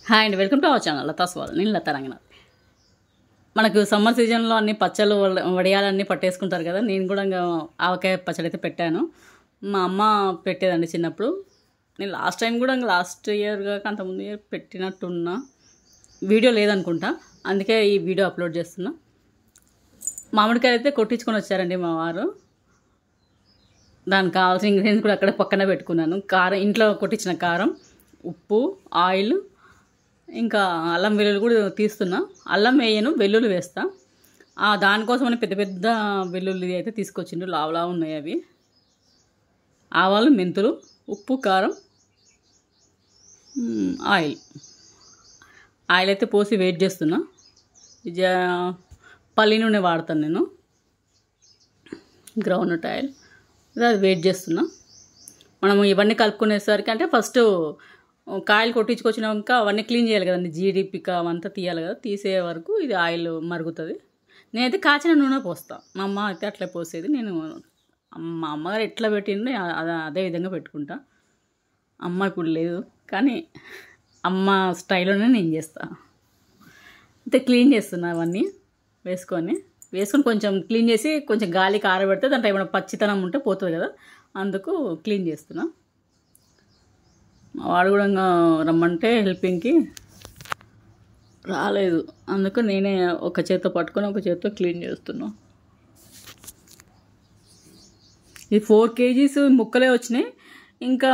Hi అండి, welcome to our channel Latha's వాళ్ళు. నేను లతా రంగనాథ్. మనకు సమ్మర్ సీజన్లో అన్ని పచ్చళ్ళు వడియాలన్నీ పట్టేసుకుంటారు కదా. నేను కూడా ఆవకాయ పచ్చడి అయితే పెట్టాను. మా అమ్మ పెట్టేదండి చిన్నప్పుడు. నేను లాస్ట్ టైం కూడా లాస్ట్ ఇయర్ కాక అంతకుముందు ఇయర్ పెట్టినట్టున్నా. వీడియో లేదనుకుంటా, అందుకే ఈ వీడియో అప్లోడ్ చేస్తున్నా. మామిడికాయలు అయితే కొట్టించుకొని వచ్చారండి మా వారు. దానికి కావాల్సిన ఇంగ్రీడియంట్స్ కూడా అక్కడ పక్కన పెట్టుకున్నాను. కారం, ఇంట్లో కొట్టించిన కారం, ఉప్పు, ఆయిల్, ఇంకా అల్లం వెల్లుల్లి కూడా తీస్తున్నా. అల్లం వేయను, వెల్లుల్లి వేస్తా. దానికోసమని పెద్ద పెద్ద వెల్లుల్లి అయితే తీసుకొచ్చిండు, లావులా ఉన్నాయి అవి. ఆవాలు, మెంతులు, ఉప్పు, కారం, ఆయిల్ అయితే పోసి వెయిట్ చేస్తున్నా. పల్లి నూనె వాడతాను నేను, గ్రౌండ్నట్ ఆయిల్. అది వెయిట్ చేస్తున్నా. మనం ఇవన్నీ కలుపుకునేసరికి అంటే ఫస్ట్ కాయలు కొట్టించుకొచ్చినాక అవన్నీ క్లీన్ చేయాలి కదండి, జీడిపిక అవంతా తీయాలి కదా. తీసే వరకు ఇది ఆయిల్ మరుగుతుంది. నేనైతే కాచిన నూనె పోస్తాను. మా అమ్మ అయితే అట్లా పోసేది. నేను మా అమ్మగారు ఎట్లా పెట్టిందో అదే విధంగా పెట్టుకుంటా. అమ్మ ఇప్పుడు లేదు కానీ అమ్మ స్టైల్లోనే నేను చేస్తాను. అయితే క్లీన్ చేస్తున్నా. అవన్నీ వేసుకొని కొంచెం క్లీన్ చేసి కొంచెం గాలికి ఆరబెడితే దాంట్లో ఏమైనా పచ్చితనం ఉంటే పోతుంది కదా, అందుకు క్లీన్ చేస్తున్నా. వాడు కూడా రమ్మంటే హెల్పింగ్కి రాలేదు, అందుకు నేనే ఒక చేత్తో పట్టుకొని ఒక చేత్తో క్లీన్ చేస్తున్నా. ఇది 4 kgs ముక్కలే వచ్చినాయి. ఇంకా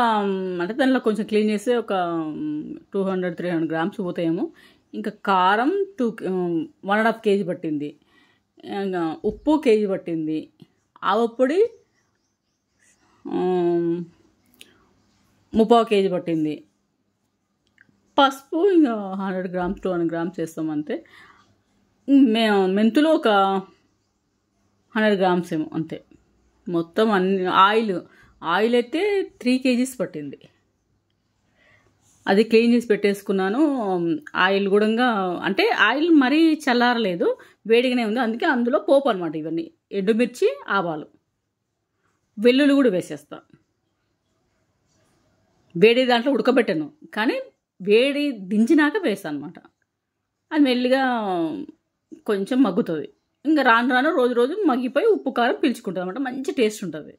అంటే దాంట్లో కొంచెం క్లీన్ చేస్తే ఒక 200-300 grams పోతాయేమో. ఇంకా కారం 1.5 kg పట్టింది. ఉప్పు 1 kg పట్టింది. ఆవపొడి 3/4 kg పట్టింది. పసుపు ఇంకా 100 grams 200 grams వేస్తాం అంతే. మెంతులు ఒక 100 grams ఏమో అంతే. మొత్తం అన్ని ఆయిల్ అయితే 3 kgs పట్టింది. అది క్లీన్ చేసి పెట్టేసుకున్నాను. ఆయిల్ కూడా అంటే ఆయిల్ మరీ చల్లారలేదు, వేడిగానే ఉంది. అందుకే అందులో పోపు అనమాట. ఇవన్నీ ఎండుమిర్చి, ఆవాలు, వెల్లుల్లి కూడా వేసేస్తా. వేడి దాంట్లో ఉడకబెట్టాను కానీ వేడి దించినాక వేస్తాను అనమాట. అది మెల్లిగా కొంచెం మగ్గుతుంది. ఇంకా రాను రోజు రోజు మగ్గిపోయి ఉప్పు కారం పీల్చుకుంటుంది అనమాట. మంచి టేస్ట్ ఉంటుంది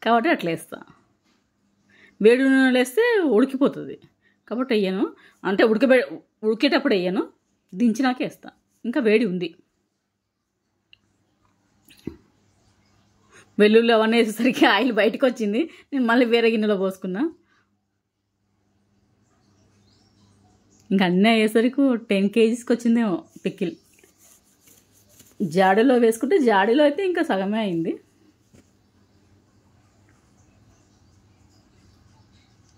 కాబట్టి అట్లా వేస్తా. వేడి నూనెలు వేస్తే ఉడికిపోతుంది కాబట్టి వేయను. అంటే ఉడికేటప్పుడు వేయను, దించినాకే వేస్తా. ఇంకా వేడి ఉంది. వెల్లుల్లి అవన్నీ వేసేసరికి ఆయిల్ బయటకు వచ్చింది. నేను మళ్ళీ వేరే గిన్నెలో పోసుకున్నా. ఇంకా అన్నీ అయ్యేసరికి 10 kgsకి వచ్చిందేమో పికిల్. జాడీలో వేసుకుంటే జాడీలో అయితే ఇంకా సగమే అయింది.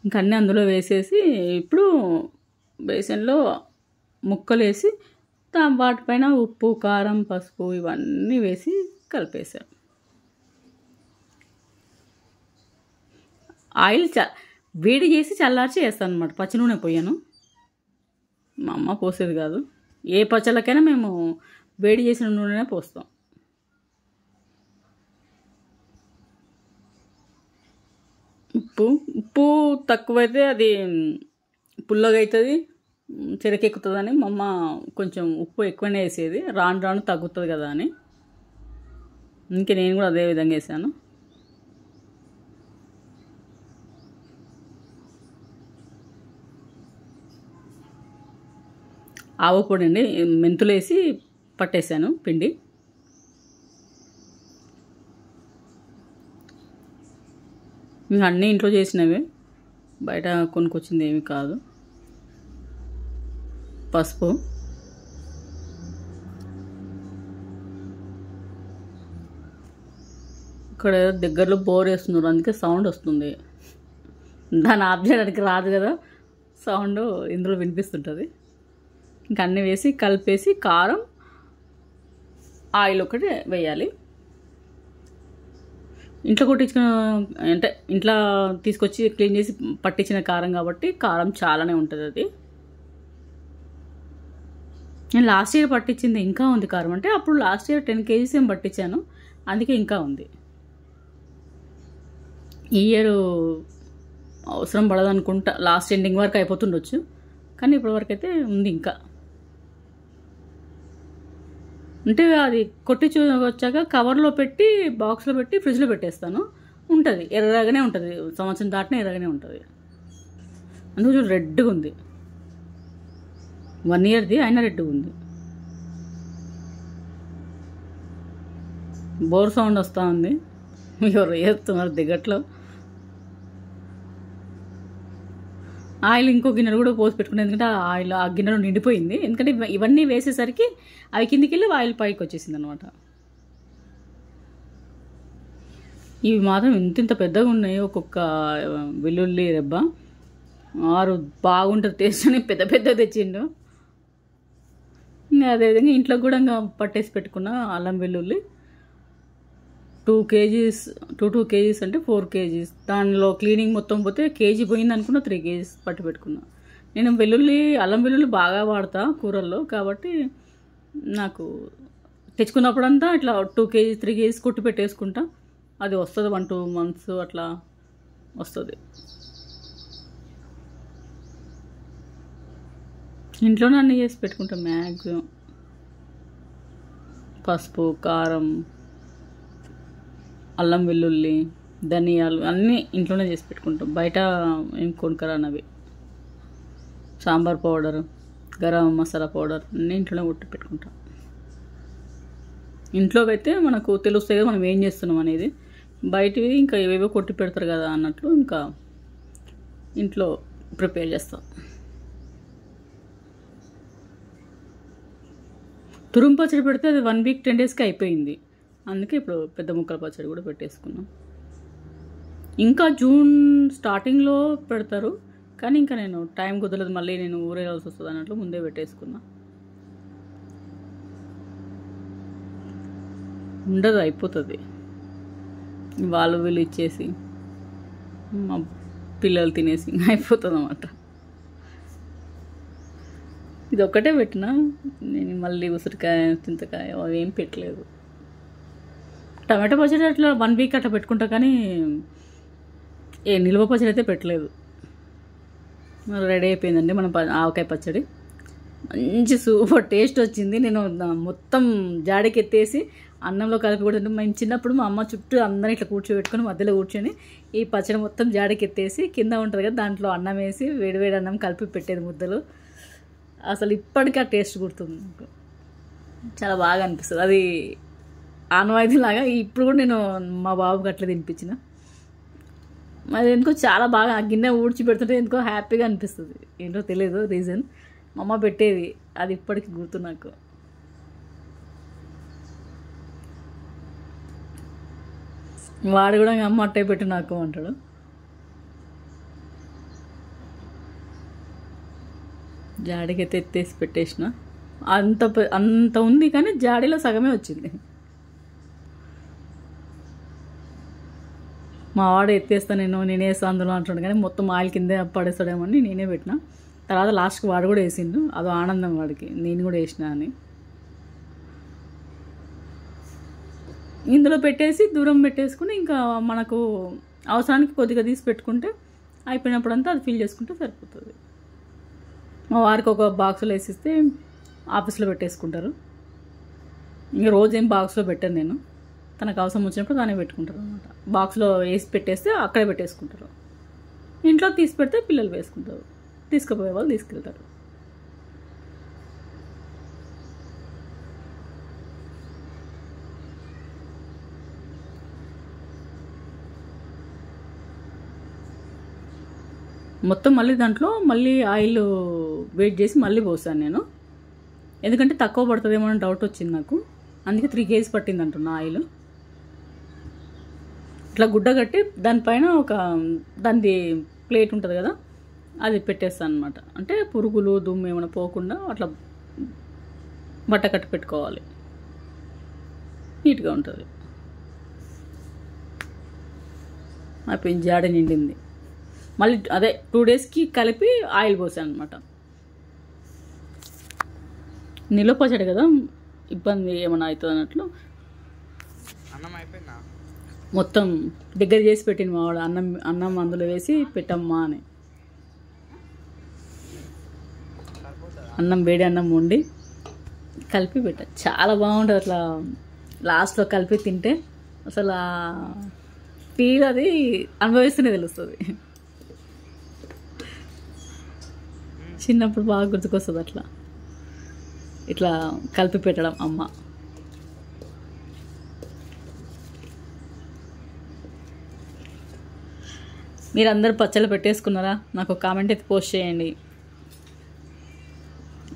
ఇంకా అన్నీ అందులో వేసేసి ఇప్పుడు బేసన్లో ముక్కలు వేసి వాటిపైన ఉప్పు, కారం, పసుపు ఇవన్నీ వేసి కలిపేసాను. ఆయిల్ వేడి చేసి చల్లార్చి వేస్తాను అనమాట. పచ్చి నూనె పోయాను, మా అమ్మ పోసేది కాదు. ఏ పచ్చళ్ళకైనా మేము వేడి చేసిన నూనెనే పోస్తాం. ఉప్పు తక్కువైతే అది పుల్లగా అవుతుంది, చెరకెక్కుతుందని మా అమ్మ కొంచెం ఉప్పు ఎక్కువనే వేసేది. రాను తగ్గుతుంది కదా అని. ఇంకే నేను కూడా అదే విధంగా వేసాను. ఆవ పొడి అండి, మెంతులు వేసి పట్టేసాను పిండి. ఇంకా అన్నీ ఇంట్లో చేసినవే, బయట కొనుక్కొచ్చింది ఏమి కాదు. పసుపు, ఇక్కడ దగ్గరలో బోర్ వేస్తున్నారు, అందుకే సౌండ్ వస్తుంది. దాన్ని ఆఫ్ చేయడానికి రాదు కదా, సౌండ్ ఇందులో వినిపిస్తుంటుంది. ఇంకా అన్నీ వేసి కలిపేసి కారం, ఆయిల్ ఒకటి వేయాలి. ఇంట్లో కొట్టించుకున్న అంటే ఇంట్లో తీసుకొచ్చి క్లీన్ చేసి పట్టించిన కారం కాబట్టి కారం చాలానే ఉంటుంది అది. నేను లాస్ట్ ఇయర్ పట్టించింది ఇంకా ఉంది కారం. అంటే అప్పుడు లాస్ట్ ఇయర్ 10 kgs ఏం పట్టించాను, అందుకే ఇంకా ఉంది. ఈ ఇయర్ అవసరం పడదనుకుంటా, లాస్ట్ ఎండింగ్ వరకు అయిపోతుండొచ్చు. కానీ ఇప్పటివరకు అయితే ఉంది ఇంకా. అంటే అది కొట్టి వచ్చాక కవర్లో పెట్టి బాక్స్లో పెట్టి ఫ్రిడ్జ్లో పెట్టేస్తాను. ఉంటుంది, ఎర్రగానే ఉంటుంది, సంవత్సరం దాటినా ఎర్రగానే ఉంటుంది. అందుకు చూడు రెడ్గా ఉంది, 1 ఇయర్ది అయినా రెడ్గా ఉంది. బోర్ సౌండ్ వస్తూ ఉంది, ఎవరు వేస్తున్నారు దిగట్లో. ఆయిల్ ఇంకో గిన్నెలు కూడా పోసి పెట్టుకున్నాను, ఎందుకంటే ఆయిల్ ఆ గిన్నెలో నిండిపోయింది. ఎందుకంటే ఇవన్నీ వేసేసరికి అవి కిందికి వెళ్ళి ఆయిల్ పైకి వచ్చేసింది అనమాట. ఇవి మాత్రం ఇంత పెద్దగా ఉన్నాయి, ఒక్కొక్క వెల్లుల్లి రెబ్బ 6 బాగుంటుంది టేస్ట్ అని పెద్ద పెద్ద తెచ్చిండు. ఇంకా అదేవిధంగా ఇంట్లో కూడా ఇంకా పట్టేసి పెట్టుకున్న అల్లం వెల్లుల్లి 2 kgs, 2 kgs అంటే 4 kgs. దానిలో క్లీనింగ్ మొత్తం పోతే కేజీ పోయింది అనుకున్న 3 kgs పట్టి పెట్టుకున్నా. నేను అల్లం వెల్లుల్లి బాగా వాడతా కూరల్లో, కాబట్టి నాకు తెచ్చుకున్నప్పుడంతా ఇట్లా 2 kgs 3 kgs కొట్టి పెట్టేసుకుంటా. అది వస్తుంది 1-2 months అట్లా వస్తుంది. ఇంట్లోనే అన్నీ చేసి పెట్టుకుంటాం మ్యాక్సిమం. పసుపు, కారం, అల్లం వెల్లుల్లి, ధనియాలు అన్నీ ఇంట్లోనే చేసి పెట్టుకుంటాం. బయట ఏం కొనుక్కరానవి. సాంబార్ పౌడర్, గరం మసాలా పౌడర్ అన్నీ ఇంట్లోనే కొట్టి పెట్టుకుంటాం. ఇంట్లోకి అయితే మనకు తెలుస్తాయి కదా మనం ఏం చేస్తున్నాం అనేది. బయటివి ఇంకా ఏవేవో కొట్టి పెడతారు కదా అన్నట్లు ఇంకా ఇంట్లో ప్రిపేర్ చేస్తాం. తురుము పచ్చడి పెడితే అది 1 week 10 daysకి అయిపోయింది. అందుకే ఇప్పుడు పెద్ద ముక్కల పచ్చడి కూడా పెట్టేసుకున్నాం. ఇంకా జూన్ స్టార్టింగ్లో పెడతారు, కానీ ఇంకా నేను టైం కుదరదు, మళ్ళీ నేను ఊరేయాల్సి వస్తుంది అన్నట్లు ముందే పెట్టేసుకున్నా. ఉండదు, అయిపోతుంది. వాళ్ళు వీళ్ళు ఇచ్చేసి మా పిల్లలు తినేసి అయిపోతుంది అన్నమాట. ఇది ఒక్కటే పెట్టినా, నేను మళ్ళీ ఉసిరికాయ, చింతకాయ అవి ఏం పెట్టలేదు. టమాటో పచ్చడి అట్లా 1 week అట్లా పెట్టుకుంటా, కానీ నిల్వ పచ్చడి అయితే పెట్టలేదు. రెడీ అయిపోయిందండి మన ఆవకాయ పచ్చడి. మంచి సూపర్ టేస్ట్ వచ్చింది. నేను మొత్తం జాడికి ఎత్తేసి అన్నంలో కలిపి కూడా మేము చిన్నప్పుడు మా అమ్మ చుట్టూ అందరినీ ఇట్లా కూర్చోబెట్టుకొని మధ్యలో కూర్చొని ఈ పచ్చడి మొత్తం జాడికి ఎత్తేసి కింద ఉంటుంది కదా దాంట్లో అన్నం వేసి వేడివేడి అన్నం కలిపి పెట్టేది ముద్దలు. అసలు ఇప్పటికీ ఆ టేస్ట్ గుర్తుంది నాకు, చాలా బాగా అనిపిస్తుంది. అది ఆనవాయితీలాగా ఇప్పుడు కూడా నేను మా బాబుకి అట్లా తినిపించిన. అది ఎందుకో చాలా బాగా ఆ గిన్నె ఊడ్చి పెడుతుంటే ఎందుకో హ్యాపీగా అనిపిస్తుంది. ఏంటో తెలియదు రీజన్. మా అమ్మ పెట్టేది, అది ఇప్పటికి గుర్తు నాకు. వాడు కూడా అమ్మ అట్టే పెట్టి నాకు అంటాడు. జాడికైతే ఎత్తేసి పెట్టేసిన. అంత ఉంది, కానీ జాడీలో సగమే వచ్చింది. మా వాడు ఎత్తేస్తా నేనే వేస్తా అందులో అంటాడు, కానీ మొత్తం ఆయిల్ కిందే పడేస్తాడేమో అని నేనే పెట్టిన. తర్వాత లాస్ట్కి వాడు కూడా వేసిండు, అదో ఆనందం వాడికి, నేను కూడా వేసిన అని. ఇందులో పెట్టేసి దూరం పెట్టేసుకుని ఇంకా మనకు అవసరానికి కొద్దిగా తీసి పెట్టుకుంటే అయిపోయినప్పుడంతా అది ఫిల్ చేసుకుంటే సరిపోతుంది. మా వారికి ఒక బాక్స్లో వేసిస్తే ఆఫీస్లో పెట్టేసుకుంటారు. ఇంకా రోజు ఏం బాక్స్లో పెట్టాను నేను, తనకు అవసరం వచ్చినప్పుడు దాన్ని పెట్టుకుంటారు అనమాట. బాక్స్లో వేసి పెట్టేస్తే అక్కడే పెట్టేసుకుంటారు. ఇంట్లో తీసి పెడితే పిల్లలు వేసుకుంటారు, తీసుకుపోయే వాళ్ళు తీసుకెళ్తారు. మొత్తం మళ్ళీ దాంట్లో ఆయిల్ వెయిట్ చేసి మళ్ళీ పోసాను నేను, ఎందుకంటే తక్కువ పడుతుందేమో అని డౌట్ వచ్చింది నాకు. అందుకే 3 kgs పట్టింది అంటున్నా ఆయిల్. ఇట్లా గుడ్డ కట్టి దానిపైన దానిది ప్లేట్ ఉంటుంది కదా అది పెట్టేస్తాను అనమాట. అంటే పురుగులు దుమ్ము ఏమైనా పోకుండా అట్లా బట్ట కట్టి పెట్టుకోవాలి, నీట్గా ఉంటుంది. అయిపోయింది, జాడ నిండింది. మళ్ళీ అదే 2 daysకి కలిపి ఆయిల్ పోసాను అనమాట. నిల్వ పచ్చడి కదా, ఇబ్బంది ఏమైనా అవుతుంది అన్నట్లు మొత్తం దగ్గర చేసి పెట్టింది మా వాడు. అన్నం అందులో వేసి పెట్టమ్మా అని. అన్నం వేడి అన్నం వండి కలిపి పెట్టా. చాలా బాగుంటుంది అట్లా లాస్ట్లో కలిపి తింటే. అసలు ఫీల్ అది అనుభవిస్తూనే తెలుస్తుంది. చిన్నప్పుడు బాగా గుర్తుకొస్తుంది అట్లా ఇట్లా కలిపి పెట్టడం అమ్మ. మీరందరూ పచ్చళ్ళు పెట్టేసుకున్నారా? నాకు కామెంట్ అయితే పోస్ట్ చేయండి.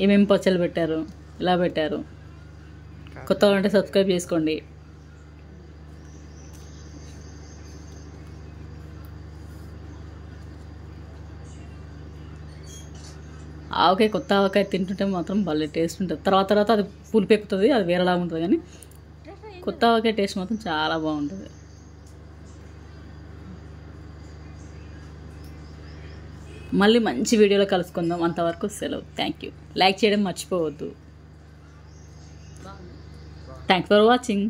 ఏమేమి పచ్చళ్ళు పెట్టారు, ఎలా పెట్టారు? కొత్తగా ఉంటే సబ్స్క్రైబ్ చేసుకోండి. ఆవకాయ, కొత్త ఆవకాయ తింటుంటే మాత్రం భలే టేస్ట్ ఉంటుంది. తర్వాత అది పులుపు ఎక్కుతుంది, అది వేరేలాగా ఉంటుంది. కానీ కొత్త ఆవకాయ టేస్ట్ మాత్రం చాలా బాగుంటుంది. మళ్ళీ మంచి వీడియోలో కలుసుకుందాం. అంతవరకు సెలవు. Thank you. లైక్ చేయడం మర్చిపోవద్దు. Thanks for watching.